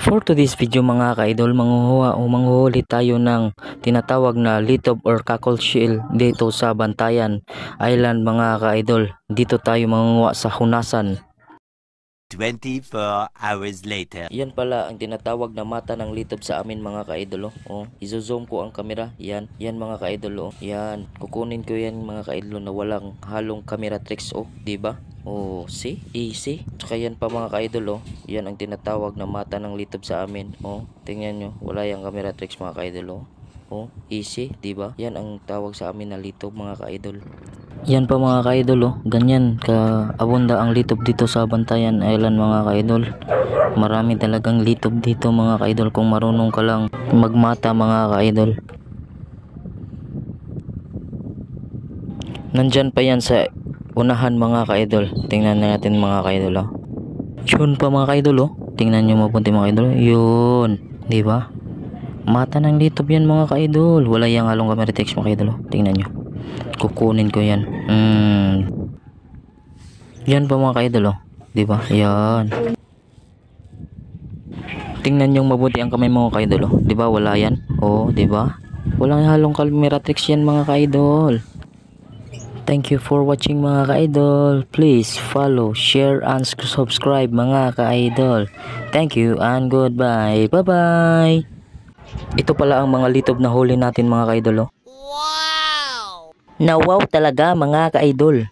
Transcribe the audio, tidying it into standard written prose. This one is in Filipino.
For today's video mga ka-idol, manghuhuli tayo ng tinatawag na litob or cockle shell dito sa Bantayan Island mga ka-idol. Dito tayo mangunguha sa Hunasan. 24 hours later. Yan pala ang tinatawag na mata ng litob sa amin mga ka-idol. Izo-zoom ko ang kamera. Yan mga ka-idol. Yan, kukunin ko yan mga ka-idol na walang halong camera tricks. Diba? See? Easy. Tsaka yan pa mga ka-idol. Yan ang tinatawag na mata ng litob sa amin. Tingnan nyo, wala yung camera tricks mga ka-idol. Easy, diba? Yan ang tawag sa amin na litob mga ka-idol. Yan pa mga ka-idol. Ganyan ka abunda ang litob dito sa Bantayan Island mga ka-idol. Marami talagang litob dito mga ka-idol kung marunong ka lang magmata mga ka-idol. Nandyan pa yan sa unahan mga ka-idol. Tingnan natin mga ka-idol. Yun pa mga ka-idol. Tingnan nyo mapunti mga ka-idol. Yun, diba? Mata ng litob yan mga ka-idol. Wala yung halong camera text mga ka-idol. Tingnan nyo, kukunin ko yan. Yan pa mga ka-idol. Diba? Yan. Tingnan nyo mabuti ang kamay mga ka-idol. Diba? Wala yan. Diba? Walang halong camera text yan mga ka-idol. Thank you for watching mga ka-idol. Please follow, share, and subscribe mga ka-idol. Thank you and goodbye. Bye-bye. Ito pala ang mga litob na huli natin mga ka-idol. Wow! Na wow talaga mga ka-idol.